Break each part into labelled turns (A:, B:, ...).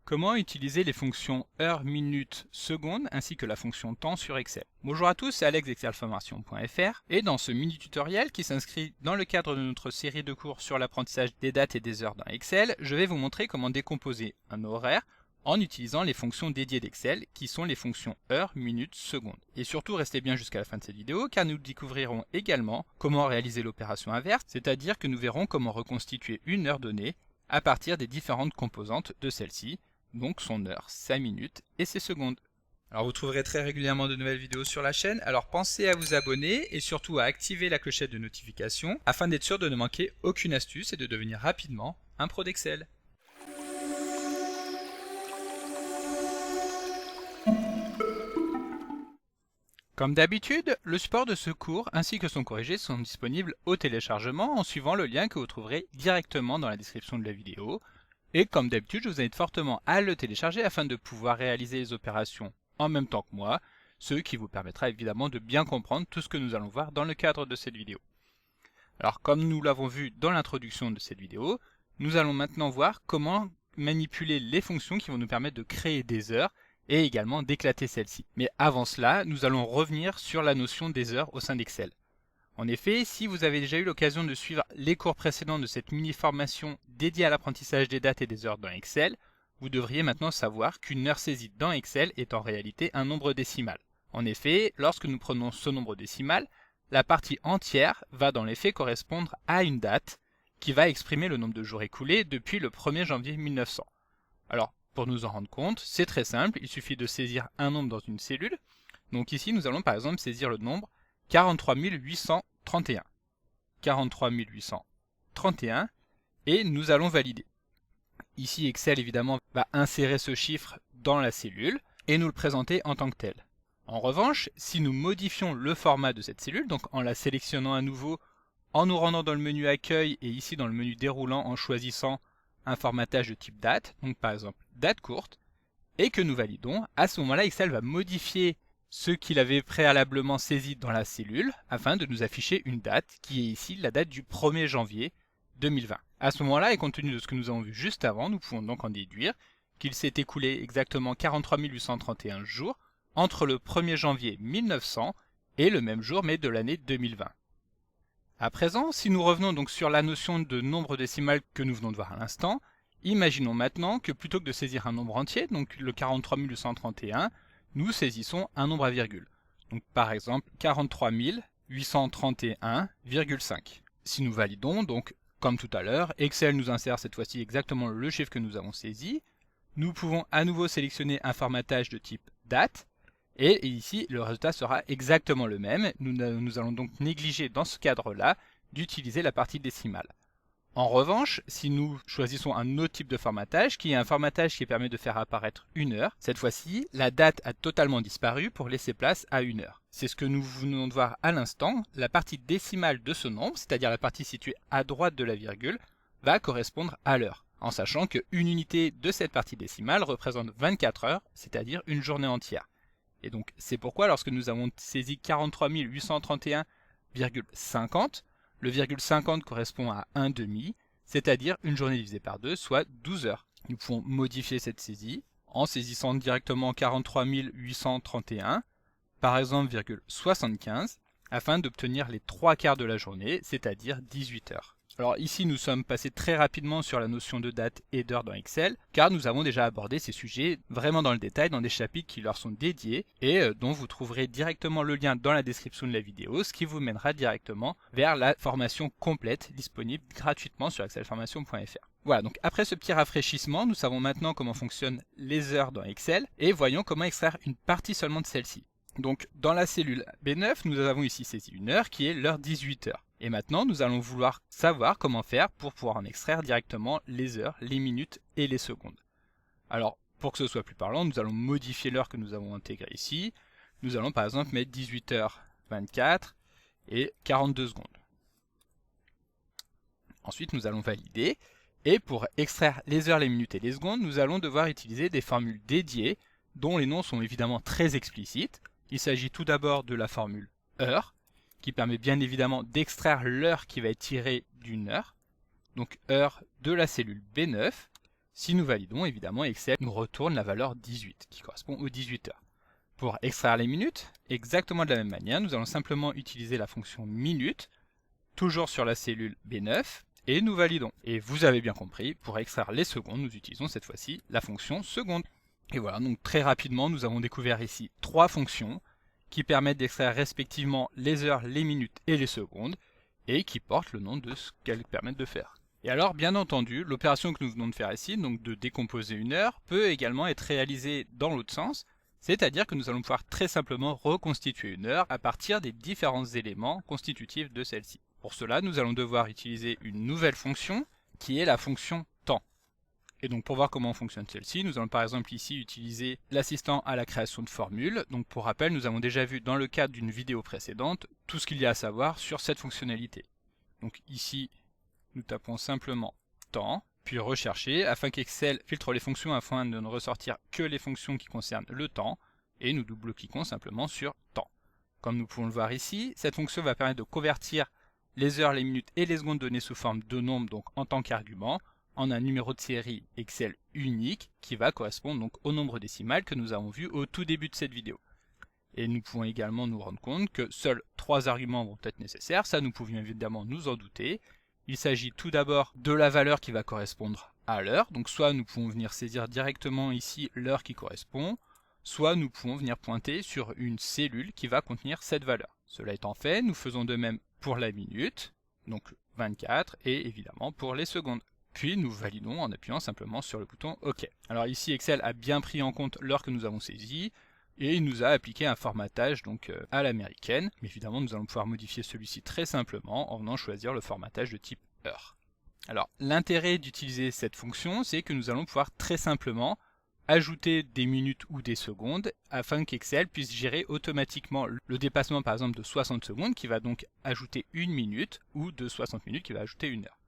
A: Comment utiliser les fonctions heure, minute, seconde ainsi que la fonction temps sur Excel. Bonjour à tous, c'est Alex d'excelformation.fr et dans ce mini tutoriel qui s'inscrit dans le cadre de notre série de cours sur l'apprentissage des dates et des heures dans Excel, je vais vous montrer comment décomposer un horaire en utilisant les fonctions dédiées d'Excel qui sont les fonctions heure, minute, seconde. Et surtout restez bien jusqu'à la fin de cette vidéo car nous découvrirons également comment réaliser l'opération inverse, c'est-à-dire que nous verrons comment reconstituer une heure donnée à partir des différentes composantes de celle-ci, donc son heure, sa minute et ses secondes. Alors vous trouverez très régulièrement de nouvelles vidéos sur la chaîne, alors pensez à vous abonner et surtout à activer la clochette de notification afin d'être sûr de ne manquer aucune astuce et de devenir rapidement un pro d'Excel. Comme d'habitude, le support de ce cours ainsi que son corrigé sont disponibles au téléchargement en suivant le lien que vous trouverez directement dans la description de la vidéo. Et comme d'habitude, je vous invite fortement à le télécharger afin de pouvoir réaliser les opérations en même temps que moi, ce qui vous permettra évidemment de bien comprendre tout ce que nous allons voir dans le cadre de cette vidéo. Alors comme nous l'avons vu dans l'introduction de cette vidéo, nous allons maintenant voir comment manipuler les fonctions qui vont nous permettre de créer des heures et également d'éclater celles-ci. Mais avant cela, nous allons revenir sur la notion des heures au sein d'Excel. En effet, si vous avez déjà eu l'occasion de suivre les cours précédents de cette mini-formation dédiée à l'apprentissage des dates et des heures dans Excel, vous devriez maintenant savoir qu'une heure saisie dans Excel est en réalité un nombre décimal. En effet, lorsque nous prenons ce nombre décimal, la partie entière va dans les faits correspondre à une date qui va exprimer le nombre de jours écoulés depuis le 1er janvier 1900. Alors, pour nous en rendre compte, c'est très simple, il suffit de saisir un nombre dans une cellule. Donc ici, nous allons par exemple saisir le nombre 43 831. 43 831 et nous allons valider. Ici, Excel évidemment va insérer ce chiffre dans la cellule et nous le présenter en tant que tel. En revanche, si nous modifions le format de cette cellule, donc en la sélectionnant à nouveau, en nous rendant dans le menu accueil et ici dans le menu déroulant en choisissant un formatage de type date, donc par exemple date courte, et que nous validons, à ce moment-là, Excel va modifier ce qu'il avait préalablement saisi dans la cellule afin de nous afficher une date qui est ici la date du 1er janvier 2020. À ce moment-là, et compte tenu de ce que nous avons vu juste avant, nous pouvons donc en déduire qu'il s'est écoulé exactement 43 831 jours entre le 1er janvier 1900 et le même jour mais de l'année 2020. À présent, si nous revenons donc sur la notion de nombre décimal que nous venons de voir à l'instant, imaginons maintenant que plutôt que de saisir un nombre entier, donc le 43 831, nous saisissons un nombre à virgule. Donc par exemple 43 831,5. Si nous validons, donc comme tout à l'heure, Excel nous insère cette fois-ci exactement le chiffre que nous avons saisi. Nous pouvons à nouveau sélectionner un formatage de type date. Et ici, le résultat sera exactement le même. Nous allons donc négliger dans ce cadre-là d'utiliser la partie décimale. En revanche, si nous choisissons un autre type de formatage, qui est un formatage qui permet de faire apparaître une heure, cette fois-ci, la date a totalement disparu pour laisser place à une heure. C'est ce que nous venons de voir à l'instant. La partie décimale de ce nombre, c'est-à-dire la partie située à droite de la virgule, va correspondre à l'heure, en sachant qu'une unité de cette partie décimale représente 24 heures, c'est-à-dire une journée entière. Et donc, c'est pourquoi lorsque nous avons saisi 43 831,50, le virgule 50 correspond à 1 demi, c'est-à-dire une journée divisée par 2, soit 12 heures. Nous pouvons modifier cette saisie en saisissant directement 43 831, par exemple, 75, afin d'obtenir les 3 quarts de la journée, c'est-à-dire 18 heures. Alors ici, nous sommes passés très rapidement sur la notion de date et d'heure dans Excel, car nous avons déjà abordé ces sujets vraiment dans le détail dans des chapitres qui leur sont dédiés et dont vous trouverez directement le lien dans la description de la vidéo, ce qui vous mènera directement vers la formation complète disponible gratuitement sur excelformation.fr. Voilà, donc après ce petit rafraîchissement, nous savons maintenant comment fonctionnent les heures dans Excel et voyons comment extraire une partie seulement de celle-ci. Donc dans la cellule B9, nous avons ici saisi une heure qui est l'heure 18 heures. Et maintenant, nous allons vouloir savoir comment faire pour pouvoir en extraire directement les heures, les minutes et les secondes. Alors, pour que ce soit plus parlant, nous allons modifier l'heure que nous avons intégrée ici. Nous allons par exemple mettre 18h24 et 42 secondes. Ensuite, nous allons valider. Et pour extraire les heures, les minutes et les secondes, nous allons devoir utiliser des formules dédiées, dont les noms sont évidemment très explicites. Il s'agit tout d'abord de la formule heure, qui permet bien évidemment d'extraire l'heure qui va être tirée d'une heure. Donc heure de la cellule B9, Si nous validons, évidemment, Excel nous retourne la valeur 18, qui correspond aux 18 heures. Pour extraire les minutes, exactement de la même manière, nous allons simplement utiliser la fonction minute, toujours sur la cellule B9, et nous validons. Et vous avez bien compris, pour extraire les secondes, nous utilisons cette fois-ci la fonction seconde. Et voilà, donc très rapidement, nous avons découvert ici 3 fonctions qui permettent d'extraire respectivement les heures, les minutes et les secondes, et qui portent le nom de ce qu'elles permettent de faire. Et alors, bien entendu, l'opération que nous venons de faire ici, donc de décomposer une heure, peut également être réalisée dans l'autre sens, c'est-à-dire que nous allons pouvoir très simplement reconstituer une heure à partir des différents éléments constitutifs de celle-ci. Pour cela, nous allons devoir utiliser une nouvelle fonction qui est la fonction temps. Et donc pour voir comment fonctionne celle-ci, nous allons par exemple ici utiliser l'assistant à la création de formules. Donc pour rappel, nous avons déjà vu dans le cadre d'une vidéo précédente tout ce qu'il y a à savoir sur cette fonctionnalité. Donc ici, nous tapons simplement temps, puis rechercher, afin qu'Excel filtre les fonctions afin de ne ressortir que les fonctions qui concernent le temps, et nous double-cliquons simplement sur temps. Comme nous pouvons le voir ici, cette fonction va permettre de convertir les heures, les minutes et les secondes données sous forme de nombre, donc en tant qu'argument, en un numéro de série Excel unique qui va correspondre donc au nombre décimal que nous avons vu au tout début de cette vidéo. Et nous pouvons également nous rendre compte que seuls 3 arguments vont être nécessaires, ça nous pouvions évidemment nous en douter. Il s'agit tout d'abord de la valeur qui va correspondre à l'heure, donc soit nous pouvons venir saisir directement ici l'heure qui correspond, soit nous pouvons venir pointer sur une cellule qui va contenir cette valeur. Cela étant fait, nous faisons de même pour la minute, donc 24, et évidemment pour les secondes. Puis nous validons en appuyant simplement sur le bouton OK. Alors ici Excel a bien pris en compte l'heure que nous avons saisie, et il nous a appliqué un formatage donc à l'américaine. Mais évidemment, nous allons pouvoir modifier celui-ci très simplement en venant choisir le formatage de type heure. Alors, l'intérêt d'utiliser cette fonction, c'est que nous allons pouvoir très simplement ajouter des minutes ou des secondes afin qu'Excel puisse gérer automatiquement le dépassement par exemple de 60 secondes qui va donc ajouter une minute ou de 60 minutes qui va ajouter une heure.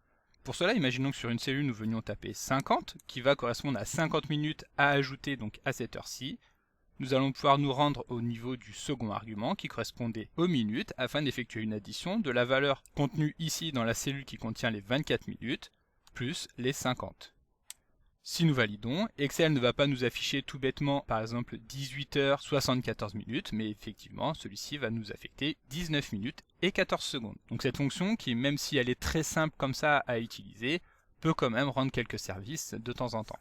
A: Pour cela, imaginons que sur une cellule, nous venions taper 50 qui va correspondre à 50 minutes à ajouter donc à cette heure-ci. Nous allons pouvoir nous rendre au niveau du second argument qui correspondait aux minutes afin d'effectuer une addition de la valeur contenue ici dans la cellule qui contient les 24 minutes plus les 50. Si nous validons, Excel ne va pas nous afficher tout bêtement par exemple 18h74 minutes, mais effectivement celui-ci va nous affecter 19 minutes et 14 secondes. Donc cette fonction qui, même si elle est très simple comme ça à utiliser, peut quand même rendre quelques services de temps en temps.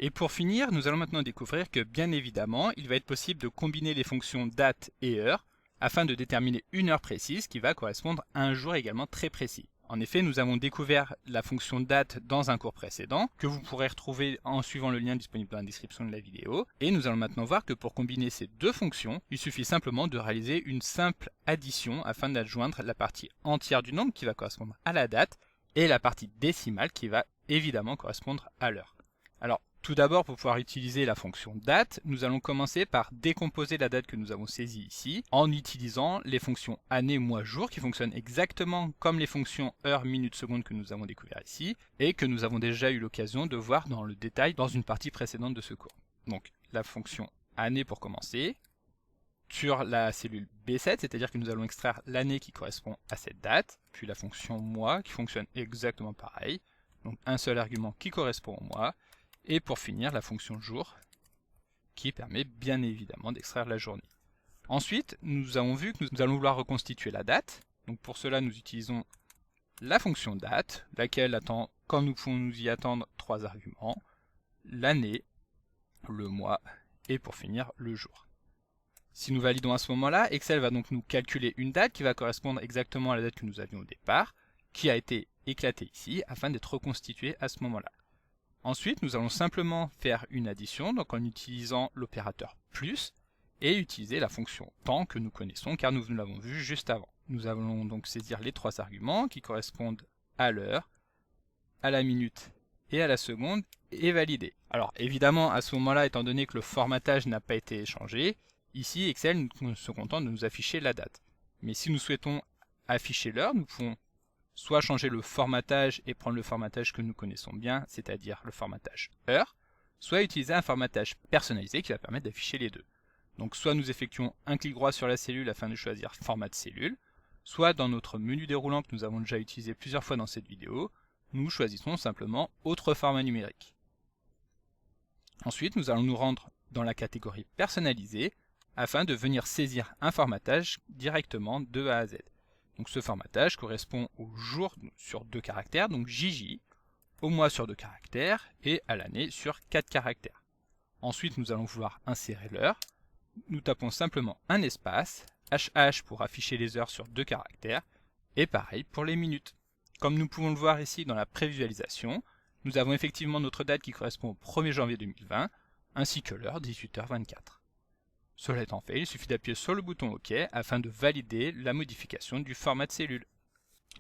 A: Et pour finir, nous allons maintenant découvrir que bien évidemment, il va être possible de combiner les fonctions date et heure afin de déterminer une heure précise qui va correspondre à un jour également très précis. En effet, nous avons découvert la fonction date dans un cours précédent que vous pourrez retrouver en suivant le lien disponible dans la description de la vidéo. Et nous allons maintenant voir que pour combiner ces deux fonctions, il suffit simplement de réaliser une simple addition afin d'adjoindre la partie entière du nombre qui va correspondre à la date et la partie décimale qui va évidemment correspondre à l'heure. Alors, tout d'abord, pour pouvoir utiliser la fonction date, nous allons commencer par décomposer la date que nous avons saisie ici en utilisant les fonctions année, mois, jour qui fonctionnent exactement comme les fonctions heure, minute, seconde que nous avons découvert ici et que nous avons déjà eu l'occasion de voir dans le détail dans une partie précédente de ce cours. Donc, la fonction année pour commencer sur la cellule B7, c'est-à-dire que nous allons extraire l'année qui correspond à cette date, puis la fonction mois qui fonctionne exactement pareil, donc un seul argument qui correspond au mois. Et pour finir, la fonction jour, qui permet bien évidemment d'extraire la journée. Ensuite, nous avons vu que nous allons vouloir reconstituer la date. Donc pour cela, nous utilisons la fonction date, laquelle attend, comme nous pouvons nous y attendre, 3 arguments, l'année, le mois, et pour finir, le jour. Si nous validons à ce moment-là, Excel va donc nous calculer une date qui va correspondre exactement à la date que nous avions au départ, qui a été éclatée ici, afin d'être reconstituée à ce moment-là. Ensuite, nous allons simplement faire une addition, donc en utilisant l'opérateur plus, et utiliser la fonction temps que nous connaissons, car nous l'avons vu juste avant. Nous allons donc saisir les 3 arguments qui correspondent à l'heure, à la minute et à la seconde, et valider. Alors évidemment, à ce moment-là, étant donné que le formatage n'a pas été changé, ici Excel se contente de nous afficher la date. Mais si nous souhaitons afficher l'heure, nous pouvons soit changer le formatage et prendre le formatage que nous connaissons bien, c'est-à-dire le formatage heure, soit utiliser un formatage personnalisé qui va permettre d'afficher les deux. Donc soit nous effectuons un clic droit sur la cellule afin de choisir format de cellule, soit dans notre menu déroulant que nous avons déjà utilisé plusieurs fois dans cette vidéo, nous choisissons simplement autre format numérique. Ensuite, nous allons nous rendre dans la catégorie personnalisée afin de venir saisir un formatage directement de A à Z. Donc ce formatage correspond au jour sur 2 caractères, donc JJ, au mois sur 2 caractères et à l'année sur 4 caractères. Ensuite, nous allons vouloir insérer l'heure. Nous tapons simplement un espace, HH pour afficher les heures sur 2 caractères, et pareil pour les minutes. Comme nous pouvons le voir ici dans la prévisualisation, nous avons effectivement notre date qui correspond au 1er janvier 2020, ainsi que l'heure 18h24. Cela étant fait, il suffit d'appuyer sur le bouton OK afin de valider la modification du format de cellule.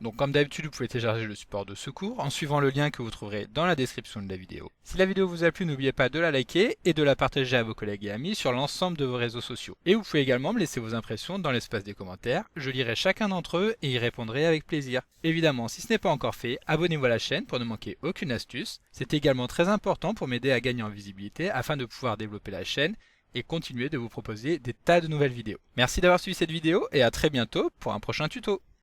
A: Donc comme d'habitude, vous pouvez télécharger le support de secours en suivant le lien que vous trouverez dans la description de la vidéo. Si la vidéo vous a plu, n'oubliez pas de la liker et de la partager à vos collègues et amis sur l'ensemble de vos réseaux sociaux. Et vous pouvez également me laisser vos impressions dans l'espace des commentaires, je lirai chacun d'entre eux et y répondrai avec plaisir. Évidemment, si ce n'est pas encore fait, abonnez-vous à la chaîne pour ne manquer aucune astuce. C'est également très important pour m'aider à gagner en visibilité afin de pouvoir développer la chaîne et continuer de vous proposer des tas de nouvelles vidéos. Merci d'avoir suivi cette vidéo et à très bientôt pour un prochain tuto.